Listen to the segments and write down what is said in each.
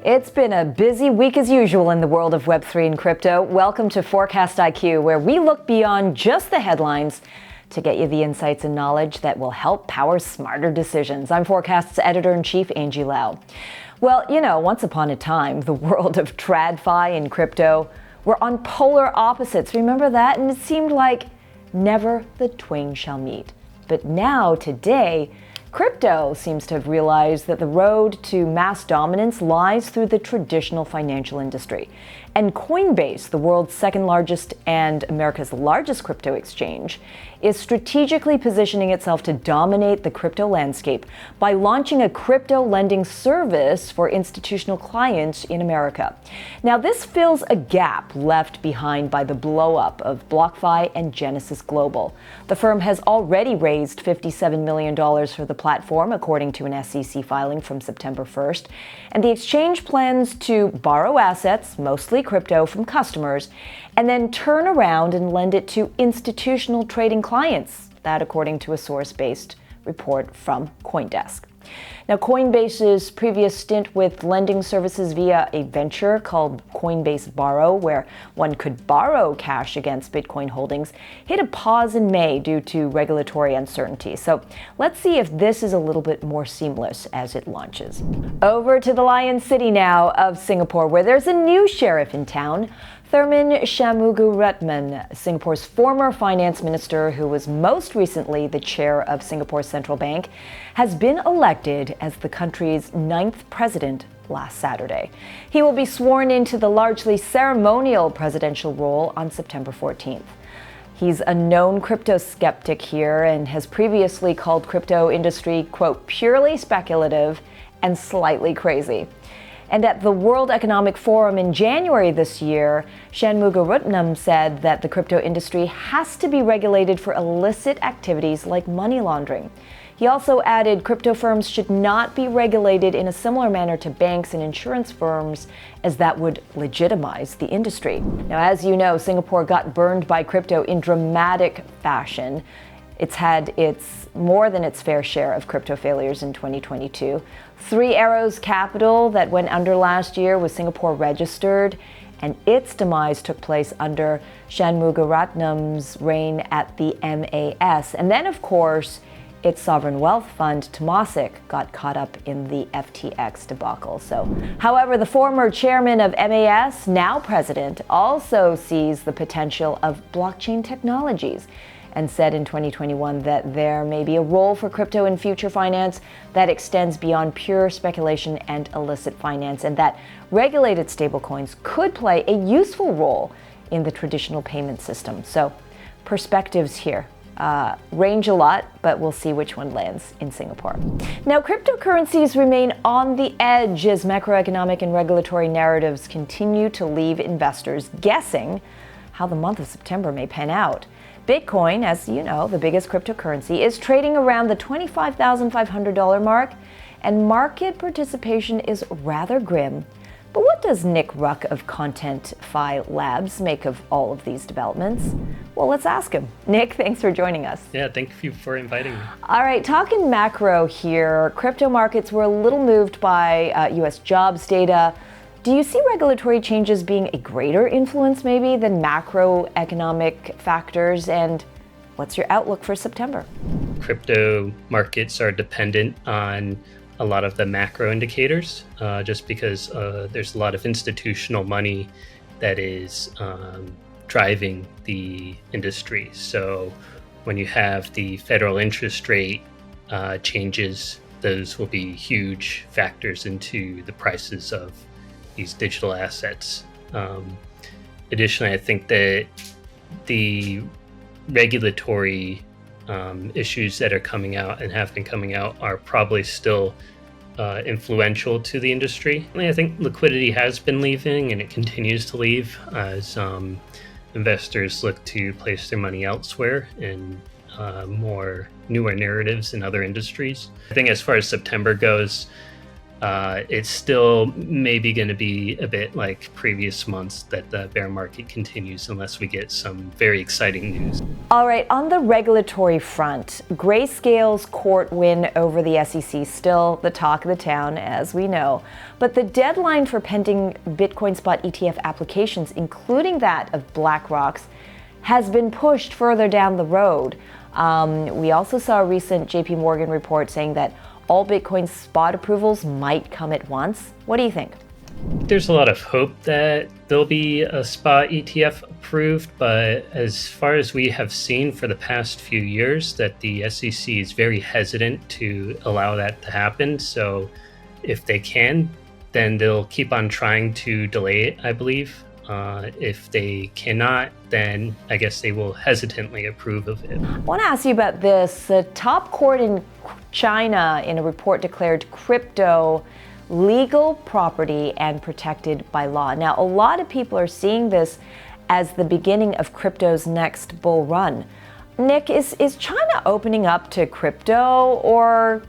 It's been a busy week as usual in the world of Web3 and crypto. Welcome to Forkast IQ, where we look beyond just the headlines to get you the insights and knowledge that will help power smarter decisions. I'm Forkast's editor-in-chief, Angie. Well, once upon a time, the world of TradFi and crypto were on polar opposites. Remember that? And it seemed like never the twain shall meet. But now, today, crypto seems to have realized that the road to mass dominance lies through the traditional financial industry. And Coinbase, the world's second largest and America's largest crypto exchange, is strategically positioning itself to dominate the crypto landscape by launching a crypto lending service for institutional clients in America. Now, this fills a gap left behind by the blow-up of BlockFi and Genesis Global. The firm has already raised $57 million for the platform, according to an SEC filing from September 1st. And the exchange plans to borrow assets, mostly crypto, from customers, and then turn around and lend it to institutional trading clients. That according to a source-based report from CoinDesk. Now, Coinbase's previous stint with lending services via a venture called Coinbase Borrow, where one could borrow cash against Bitcoin holdings, hit a pause in May due to regulatory uncertainty. So let's see if this is a little bit more seamless as it launches. Over to the Lion City now of Singapore, where there's a new sheriff in town. Tharman Shanmugaratnam, Singapore's former finance minister, who was most recently the chair of Singapore's central bank, has been elected as the country's 9th president last Saturday. He will be sworn into the largely ceremonial presidential role on September 14th. He's a known crypto skeptic here and has previously called crypto industry, quote, purely speculative and slightly crazy. And at the World Economic Forum in January this year, Shanmugaratnam said that the crypto industry has to be regulated for illicit activities like money laundering. He also added crypto firms should not be regulated in a similar manner to banks and insurance firms, as that would legitimize the industry. Now, as you know, Singapore got burned by crypto in dramatic fashion. It's had more than its fair share of crypto failures in 2022. Three Arrows Capital that went under last year was Singapore registered, and its demise took place under Shanmugaratnam's reign at the MAS. And then, of course, its sovereign wealth fund, Temasek, got caught up in the FTX debacle. However, the former chairman of MAS, now president, also sees the potential of blockchain technologies and said in 2021 that there may be a role for crypto in future finance that extends beyond pure speculation and illicit finance, and that regulated stablecoins could play a useful role in the traditional payment system. So perspectives here range a lot, but we'll see which one lands in Singapore. Now, cryptocurrencies remain on the edge as macroeconomic and regulatory narratives continue to leave investors guessing how the month of September may pan out. Bitcoin, as you know, the biggest cryptocurrency, is trading around the $25,500 mark, and market participation is rather grim. But what does Nick Ruck of ContentFi Labs make of all of these developments? Well, let's ask him. Nick, thanks for joining us. Yeah, thank you for inviting me. All right, talking macro here, crypto markets were a little moved by U.S. jobs data. Do you see regulatory changes being a greater influence maybe than macroeconomic factors? And what's your outlook for September? Crypto markets are dependent on a lot of the macro indicators, just because there's a lot of institutional money that is driving the industry. So when you have the federal interest rate changes, those will be huge factors into the prices of these digital assets. Additionally, I think that the regulatory issues that are coming out and have been coming out are probably still influential to the industry. I think liquidity has been leaving, and it continues to leave as investors look to place their money elsewhere in more newer narratives in other industries. I think as far as September goes, it's still maybe going to be a bit like previous months that the bear market continues unless we get some very exciting news. All right, on the regulatory front, Grayscale's court win over the SEC still the talk of the town, as we know. But the deadline for pending Bitcoin spot ETF applications, including that of BlackRock's, has been pushed further down the road. We also saw a recent JP Morgan report saying that all Bitcoin spot approvals might come at once. What do you think? There's a lot of hope that there'll be a spot ETF approved, but as far as we have seen for the past few years, that the SEC is very hesitant to allow that to happen. So if they can, then they'll keep on trying to delay it, I believe. If they cannot, then I guess they will hesitantly approve of it. I want to ask you about this. The top court in China, in a report, declared crypto legal property and protected by law. Now, a lot of people are seeing this as the beginning of crypto's next bull run. Nick, is China opening up to crypto, or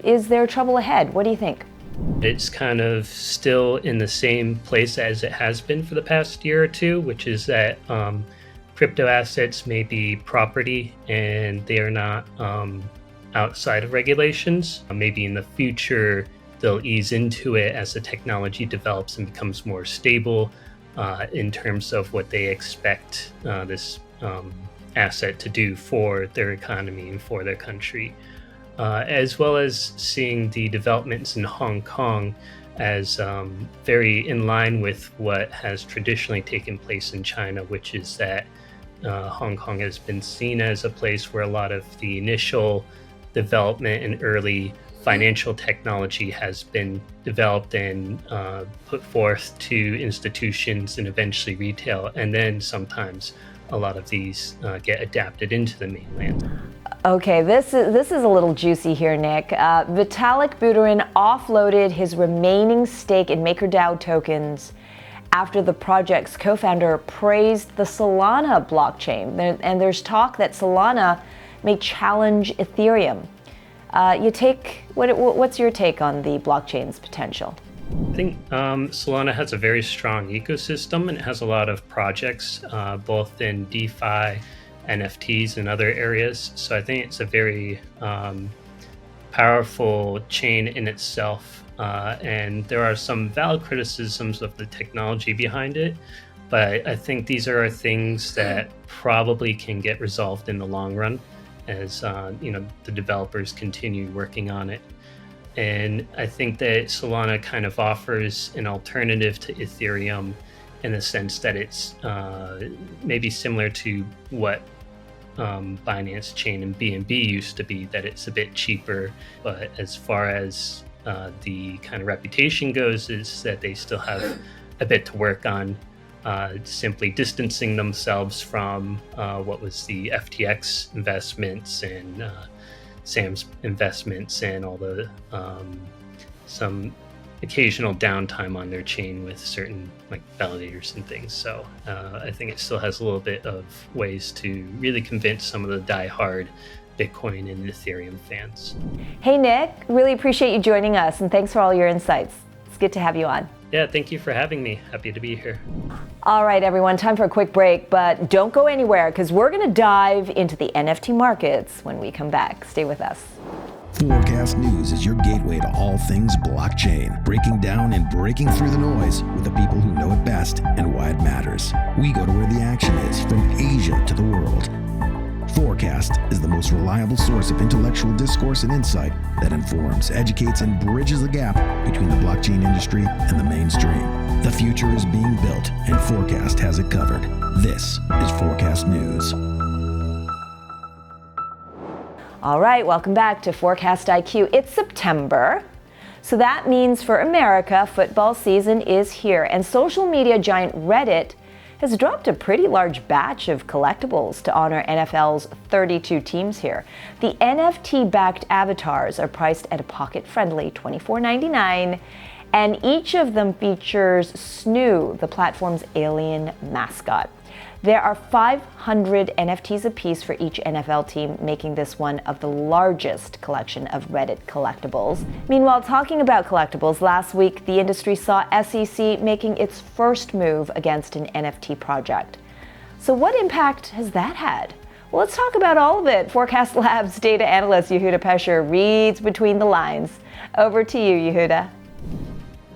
is there trouble ahead? What do you think? It's kind of still in the same place as it has been for the past year or two, which is that crypto assets may be property and they are not outside of regulations. Maybe in the future, they'll ease into it as the technology develops and becomes more stable in terms of what they expect this asset to do for their economy and for their country. As well as seeing the developments in Hong Kong as very in line with what has traditionally taken place in China, which is that Hong Kong has been seen as a place where a lot of the initial development and early financial technology has been developed and put forth to institutions and eventually retail, and then sometimes a lot of these get adapted into the mainland. Okay, this is a little juicy here, Nick. Vitalik Buterin offloaded his remaining stake in MakerDAO tokens after the project's co-founder praised the Solana blockchain. And there's talk that Solana may challenge Ethereum. What's your take on the blockchain's potential? I think Solana has a very strong ecosystem, and it has a lot of projects, both in DeFi, NFTs, and other areas. So I think it's a very powerful chain in itself. And there are some valid criticisms of the technology behind it, but I think these are things that probably can get resolved in the long run as the developers continue working on it. And I think that Solana kind of offers an alternative to Ethereum in the sense that it's maybe similar to what Binance Chain and BNB used to be, that it's a bit cheaper. But as far as the kind of reputation goes, is that they still have a bit to work on, simply distancing themselves from what was the FTX investments and Sam's investments and all the some occasional downtime on their chain with certain validators and things. So I think it still has a little bit of ways to really convince some of the diehard Bitcoin and Ethereum fans. Hey Nick, really appreciate you joining us, and thanks for all your insights. It's good to have you on. Yeah, thank you for having me. Happy to be here. All right, everyone, time for a quick break, but don't go anywhere because we're going to dive into the NFT markets when we come back. Stay with us. Forkast.News is your gateway to all things blockchain, breaking down and breaking through the noise with the people who know it best and why it matters. We go to where the action is, from Asia to the world. Forkast is the most reliable source of intellectual discourse and insight that informs, educates, and bridges the gap between the blockchain industry and the mainstream. The future is being built, and Forkast has it covered. This is Forkast.News. All right, welcome back to Forkast IQ. It's September, so that means for America, football season is here, and social media giant Reddit has dropped a pretty large batch of collectibles to honor NFL's 32 teams here. The NFT-backed avatars are priced at a pocket-friendly $24.99, and each of them features Snoo, the platform's alien mascot. There are 500 NFTs apiece for each NFL team, making this one of the largest collection of Reddit collectibles. Meanwhile, talking about collectibles, last week the industry saw SEC making its first move against an NFT project. So what impact has that had? Well, let's talk about all of it. Forkast Labs data analyst Yehudah Petscher reads between the lines. Over to you, Yehudah.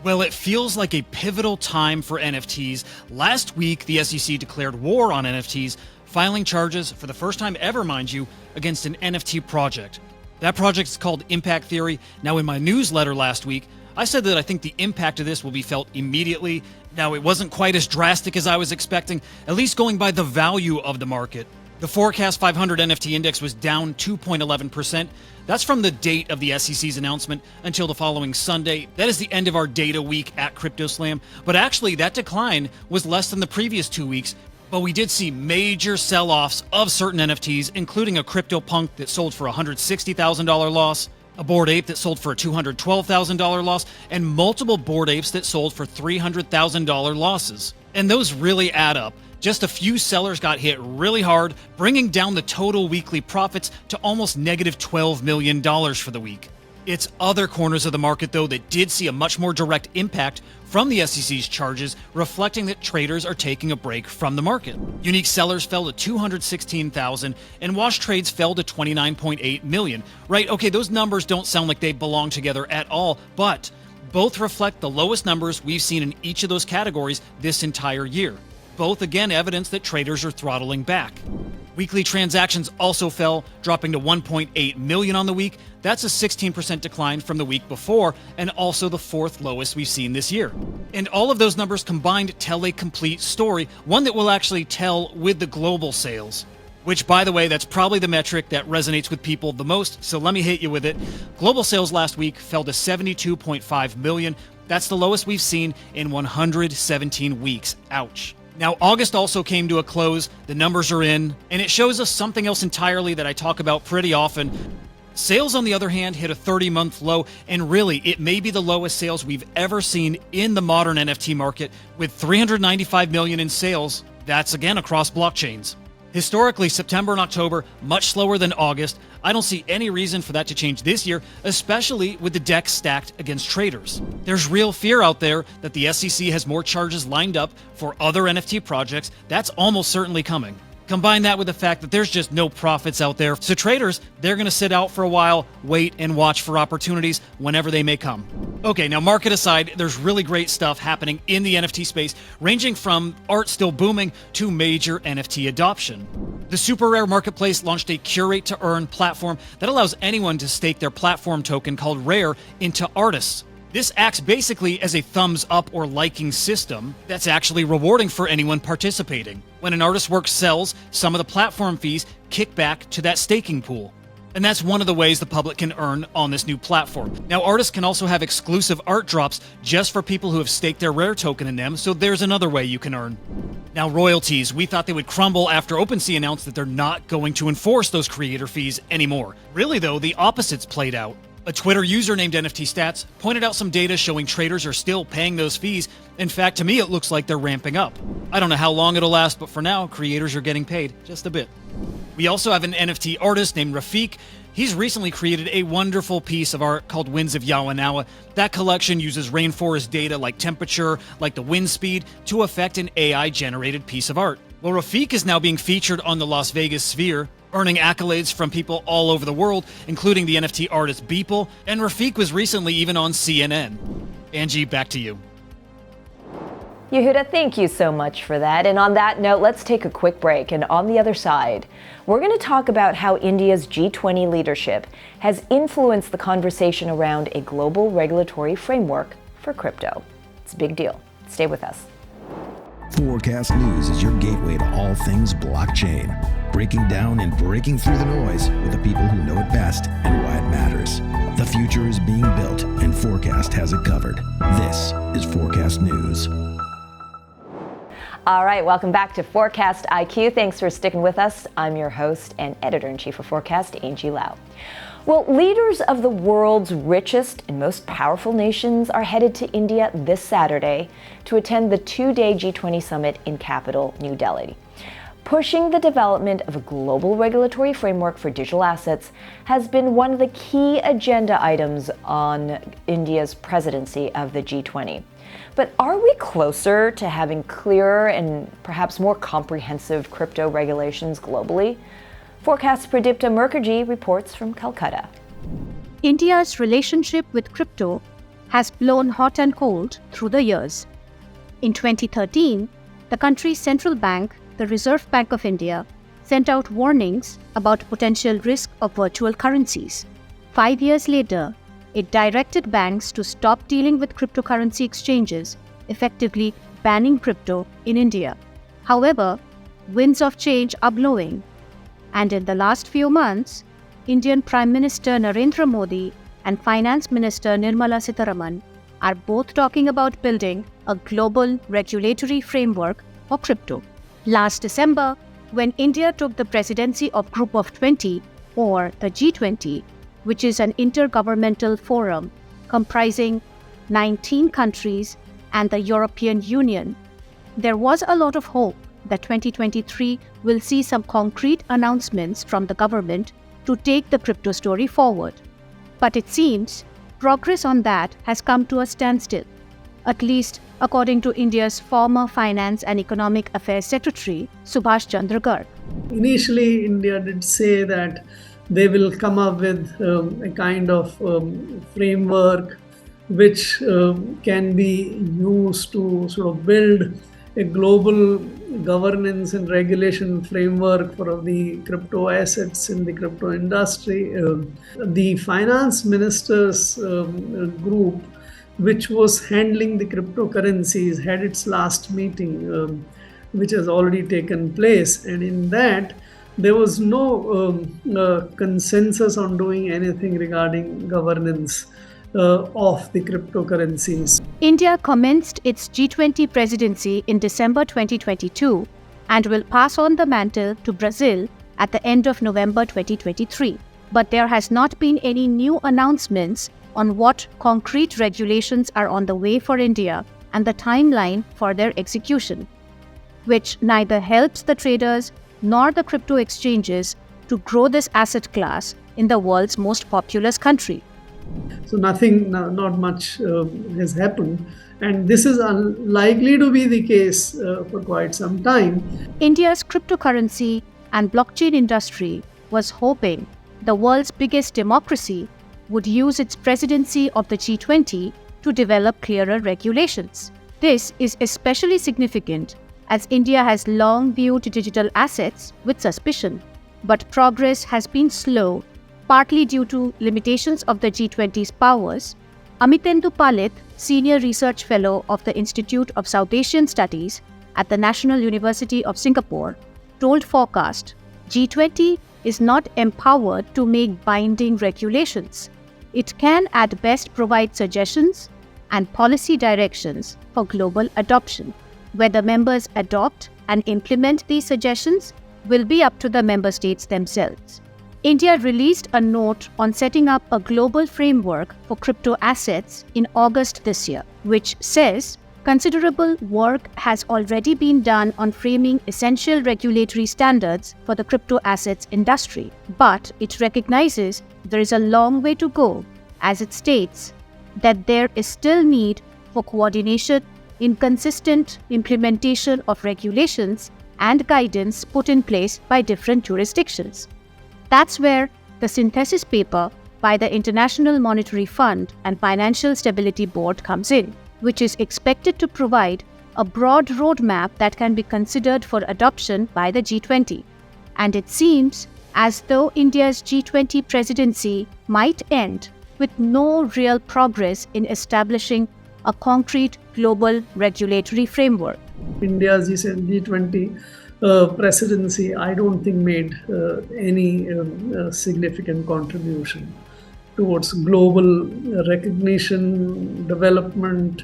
Well, it feels like a pivotal time for NFTs. Last week, the SEC declared war on NFTs, filing charges for the first time ever, mind you, against an NFT project. That project is called Impact Theory. Now, in my newsletter last week, I said that I think the impact of this will be felt immediately. Now, it wasn't quite as drastic as I was expecting, at least going by the value of the market. The Forkast 500 NFT index was down 2.11%. That's from the date of the SEC's announcement until the following Sunday. That is the end of our data week at CryptoSlam. But actually, that decline was less than the previous 2 weeks. But we did see major sell-offs of certain NFTs, including a CryptoPunk that sold for a $160,000 loss, a Bored Ape that sold for a $212,000 loss, and multiple Bored Apes that sold for $300,000 losses. And those really add up. Just a few sellers got hit really hard, bringing down the total weekly profits to almost negative $12 million for the week. It's other corners of the market, though, that did see a much more direct impact from the SEC's charges, reflecting that traders are taking a break from the market. Unique sellers fell to 216,000, and wash trades fell to 29.8 million. Right, okay, those numbers don't sound like they belong together at all, but both reflect the lowest numbers we've seen in each of those categories this entire year. Both again evidence that traders are throttling back. Weekly transactions also fell, dropping to 1.8 million on the week. That's a 16% decline from the week before, and also the fourth lowest we've seen this year. And all of those numbers combined tell a complete story, one that will actually tell with the global sales. Which, by the way, that's probably the metric that resonates with people the most, so let me hit you with it. Global sales last week fell to 72.5 million. That's the lowest we've seen in 117 weeks. Ouch. Now, August also came to a close, the numbers are in, and it shows us something else entirely that I talk about pretty often. Sales, on the other hand, hit a 30-month low, and really, it may be the lowest sales we've ever seen in the modern NFT market, with 395 million in sales. That's, again, across blockchains. Historically, September and October, much slower than August. I don't see any reason for that to change this year, especially with the deck stacked against traders. There's real fear out there that the SEC has more charges lined up for other NFT projects. That's almost certainly coming. Combine that with the fact that there's just no profits out there. So traders, they're going to sit out for a while, wait and watch for opportunities whenever they may come. Okay, now market aside, there's really great stuff happening in the NFT space, ranging from art still booming to major NFT adoption. The Super Rare Marketplace launched a curate to earn platform that allows anyone to stake their platform token called Rare into artists. This acts basically as a thumbs up or liking system that's actually rewarding for anyone participating. When an artist's work sells, some of the platform fees kick back to that staking pool. And that's one of the ways the public can earn on this new platform. Now, artists can also have exclusive art drops just for people who have staked their Rare token in them, so there's another way you can earn. Now, royalties. We thought they would crumble after OpenSea announced that they're not going to enforce those creator fees anymore. Really, though, the opposite's played out. A Twitter user named NFT Stats pointed out some data showing traders are still paying those fees. In fact, to me, it looks like they're ramping up. I don't know how long it'll last, but for now, creators are getting paid just a bit. We also have an NFT artist named Rafik. He's recently created a wonderful piece of art called Winds of Yawanawa. That collection uses rainforest data like temperature, like the wind speed, to affect an AI-generated piece of art. Well, Rafik is now being featured on the Las Vegas Sphere, earning accolades from people all over the world, including the NFT artist Beeple, and Rafik was recently even on CNN. Angie, back to you. Yehudah, thank you so much for that. And on that note, let's take a quick break. And on the other side, we're going to talk about how India's G20 leadership has influenced the conversation around a global regulatory framework for crypto. It's a big deal. Stay with us. Forkast News is your gateway to all things blockchain, breaking down and breaking through the noise with the people who know it best and why it matters. The future is being built, and Forkast has it covered. This is Forkast News. All right, welcome back to Forkast IQ. Thanks for sticking with us. I'm your host and editor-in-chief of Forkast, Angie Lau. Well, leaders of the world's richest and most powerful nations are headed to India this Saturday to attend the two-day G20 summit in capital New Delhi. Pushing the development of a global regulatory framework for digital assets has been one of the key agenda items on India's presidency of the G20. But are we closer to having clearer and perhaps more comprehensive crypto regulations globally? Forkast's Pradipta Mukherjee reports from Calcutta. India's relationship with crypto has blown hot and cold through the years. In 2013, the country's central bank, the Reserve Bank of India, sent out warnings about potential risk of virtual currencies. 5 years later, it directed banks to stop dealing with cryptocurrency exchanges, effectively banning crypto in India. However, winds of change are blowing, and in the last few months, Indian Prime Minister Narendra Modi and Finance Minister Nirmala Sitharaman are both talking about building a global regulatory framework for crypto. Last December, when India took the presidency of Group of 20, or the G20, which is an intergovernmental forum comprising 19 countries and the European Union, there was a lot of hope that 2023 will see some concrete announcements from the government to take the crypto story forward. But it seems progress on that has come to a standstill, at least according to India's former Finance and Economic Affairs Secretary, Subhash Chandra Garg. Initially, India did say that they will come up with a kind of framework which can be used to sort of build a global governance and regulation framework for the crypto assets in the crypto industry. The finance ministers group, which was handling the cryptocurrencies, had its last meeting, which has already taken place. And in that, there was no consensus on doing anything regarding governance of the cryptocurrencies. India commenced its G20 presidency in December 2022 and will pass on the mantle to Brazil at the end of November 2023. But there has not been any new announcements on what concrete regulations are on the way for India and the timeline for their execution, which neither helps the traders nor the crypto exchanges to grow this asset class in the world's most populous country. So not much has happened, and this is unlikely to be the case for quite some time. India's cryptocurrency and blockchain industry was hoping the world's biggest democracy would use its presidency of the G20 to develop clearer regulations. This is especially significant as India has long viewed digital assets with suspicion, but progress has been slow, partly due to limitations of the G20's powers. Amitendu Palit, Senior Research Fellow of the Institute of South Asian Studies at the National University of Singapore, told Forkast, G20 is not empowered to make binding regulations. It can at best provide suggestions and policy directions for global adoption. Whether members adopt and implement these suggestions will be up to the member states themselves. India released a note on setting up a global framework for crypto assets in August this year, which says considerable work has already been done on framing essential regulatory standards for the crypto assets industry. But it recognizes there is a long way to go, as it states that there is still need for coordination in consistent implementation of regulations and guidance put in place by different jurisdictions. That's where the synthesis paper by the International Monetary Fund and Financial Stability Board comes in, which is expected to provide a broad roadmap that can be considered for adoption by the G20. And it seems as though India's G20 presidency might end with no real progress in establishing a concrete global regulatory framework. India's G20 presidency, I don't think made any significant contribution towards global recognition, development,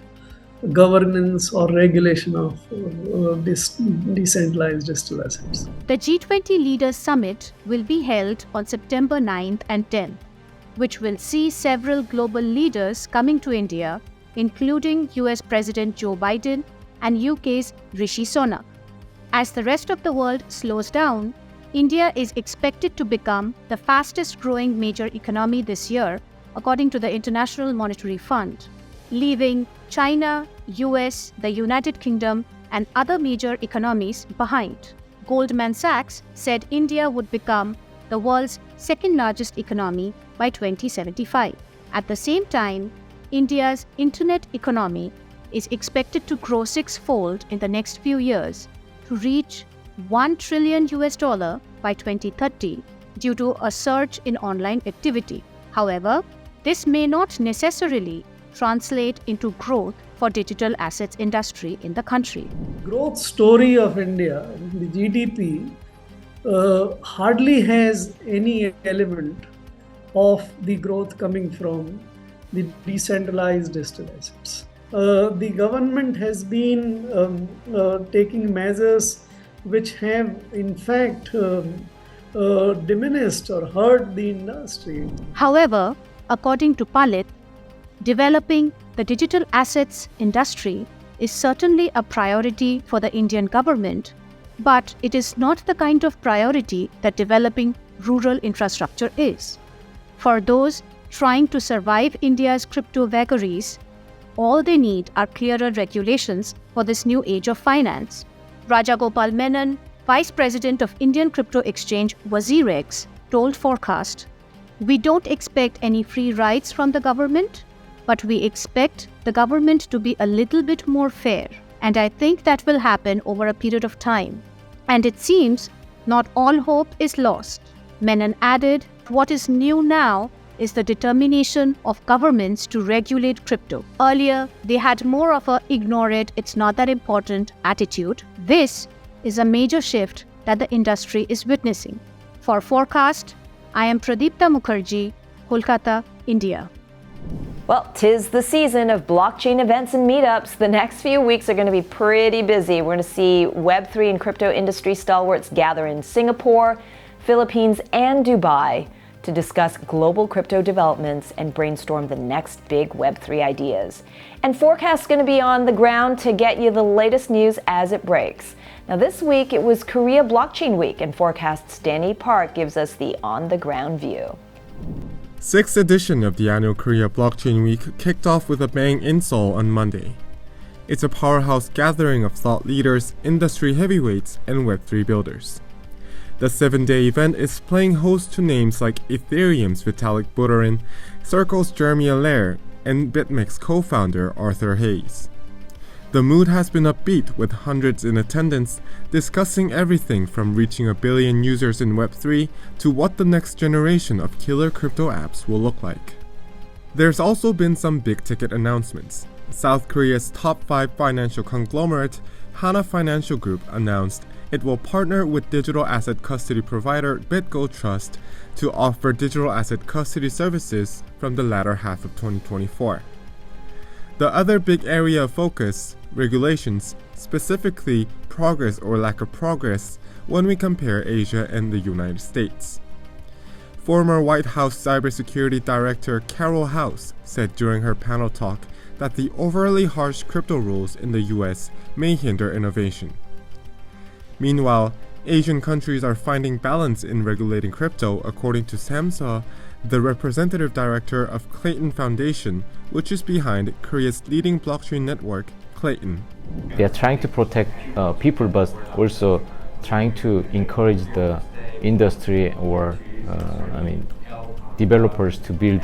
governance, or regulation of decentralized digital assets. The G20 Leaders Summit will be held on September 9th and 10th, which will see several global leaders coming to India, including US President Joe Biden and UK's Rishi Sunak. As the rest of the world slows down, India is expected to become the fastest growing major economy this year, according to the International Monetary Fund, leaving China, US, the United Kingdom, and other major economies behind. Goldman Sachs said India would become the world's second largest economy by 2075. At the same time, India's internet economy is expected to grow sixfold in the next few years to reach $1 trillion by 2030 due to a surge in online activity. However, this may not necessarily translate into growth for digital assets industry in the country. Growth story of India, the GDP, hardly has any element of the growth coming from the decentralized digital assets. The government has been taking measures which have in fact diminished or hurt the industry. However, according to Palit, developing the digital assets industry is certainly a priority for the Indian government, but it is not the kind of priority that developing rural infrastructure is. For those trying to survive India's crypto vagaries, all they need are clearer regulations for this new age of finance. Rajagopal Menon, Vice President of Indian crypto exchange WazirX, told Forkast, "We don't expect any free rides from the government, but we expect the government to be a little bit more fair. And I think that will happen over a period of time. And it seems not all hope is lost." Menon added, "What is new now is the determination of governments to regulate crypto. Earlier, they had more of a ignore it, it's not that important attitude. This is a major shift that the industry is witnessing." For Forkast, I am Pradipta Mukherjee, Kolkata, India. Well, 'tis the season of blockchain events and meetups. The next few weeks are going to be pretty busy. We're going to see Web3 and crypto industry stalwarts gather in Singapore, Philippines, and Dubai to discuss global crypto developments and brainstorm the next big Web3 ideas. And Forkast's going to be on the ground to get you the latest news as it breaks. Now this week it was Korea Blockchain Week, and Forkast's Danny Park gives us the on-the-ground view. 6th edition of the annual Korea Blockchain Week kicked off with a bang in Seoul on Monday. It's a powerhouse gathering of thought leaders, industry heavyweights, and Web3 builders. The 7-day event is playing host to names like Ethereum's Vitalik Buterin, Circle's Jeremy Allaire, and BitMEX co-founder Arthur Hayes. The mood has been upbeat, with hundreds in attendance discussing everything from reaching 1 billion users in Web3 to what the next generation of killer crypto apps will look like. There's also been some big-ticket announcements. South Korea's top 5 financial conglomerate, Hana Financial Group, announced it will partner with digital asset custody provider BitGo Trust to offer digital asset custody services from the latter half of 2024. The other big area of focus, regulations, specifically progress or lack of progress when we compare Asia and the United States. Former White House Cybersecurity Director Carol House said during her panel talk that the overly harsh crypto rules in the US may hinder innovation. Meanwhile, Asian countries are finding balance in regulating crypto, according to Sam Seo, the representative director of Clayton Foundation, which is behind Korea's leading blockchain network, Clayton. They are trying to protect people, but also trying to encourage the industry or developers to build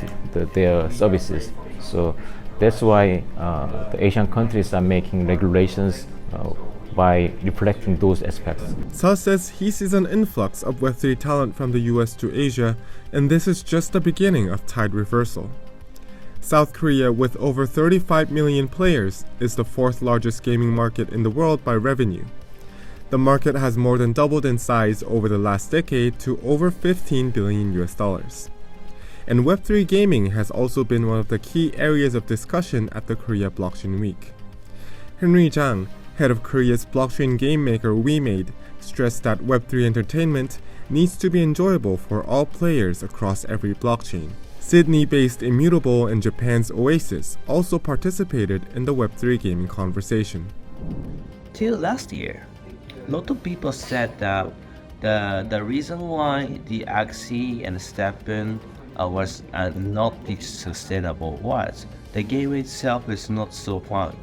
their services. So that's why the Asian countries are making regulations by reflecting those aspects. Seo says he sees an influx of Web3 talent from the US to Asia, and this is just the beginning of tide reversal. South Korea, with over 35 million players, is the 4th largest gaming market in the world by revenue. The market has more than doubled in size over the last decade to over $15 billion. And Web3 gaming has also been one of the key areas of discussion at the Korea Blockchain Week. Henry Jang, head of Korea's blockchain game maker WeMade, stressed that Web3 entertainment needs to be enjoyable for all players across every blockchain. Sydney-based Immutable and Japan's Oasis also participated in the Web3 gaming conversation. Till last year, a lot of people said that the reason why the Axie and StepN was not sustainable was the gateway itself is not so fun.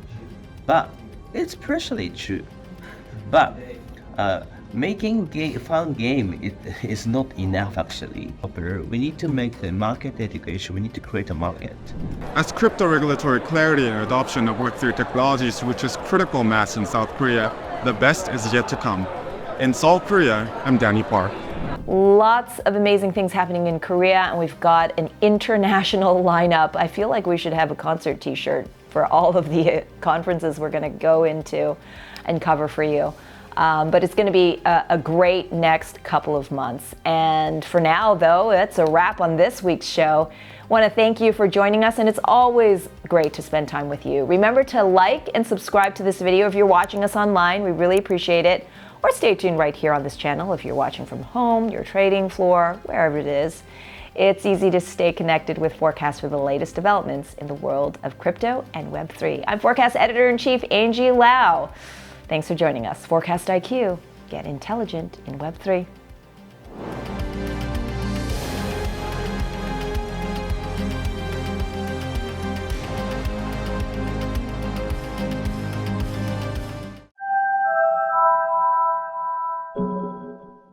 But it's partially true. But making fun game is not enough actually. We need to make the market education, we need to create a market. As crypto regulatory clarity and adoption of Web3 technologies reaches critical mass in South Korea, the best is yet to come. In Seoul, Korea, I'm Danny Park. Lots of amazing things happening in Korea, and we've got an international lineup. I feel like we should have a concert t-shirt for all of the conferences we're going to go into and cover for you. But it's going to be a great next couple of months. And for now, though, that's a wrap on this week's show. I want to thank you for joining us, and it's always great to spend time with you. Remember to like and subscribe to this video if you're watching us online. We really appreciate it. Or stay tuned right here on this channel if you're watching from home, your trading floor, wherever it is. It's easy to stay connected with Forkast for the latest developments in the world of crypto and Web3. I'm Forkast Editor-in-Chief Angie Lau. Thanks for joining us. Forkast IQ. Get intelligent in Web3.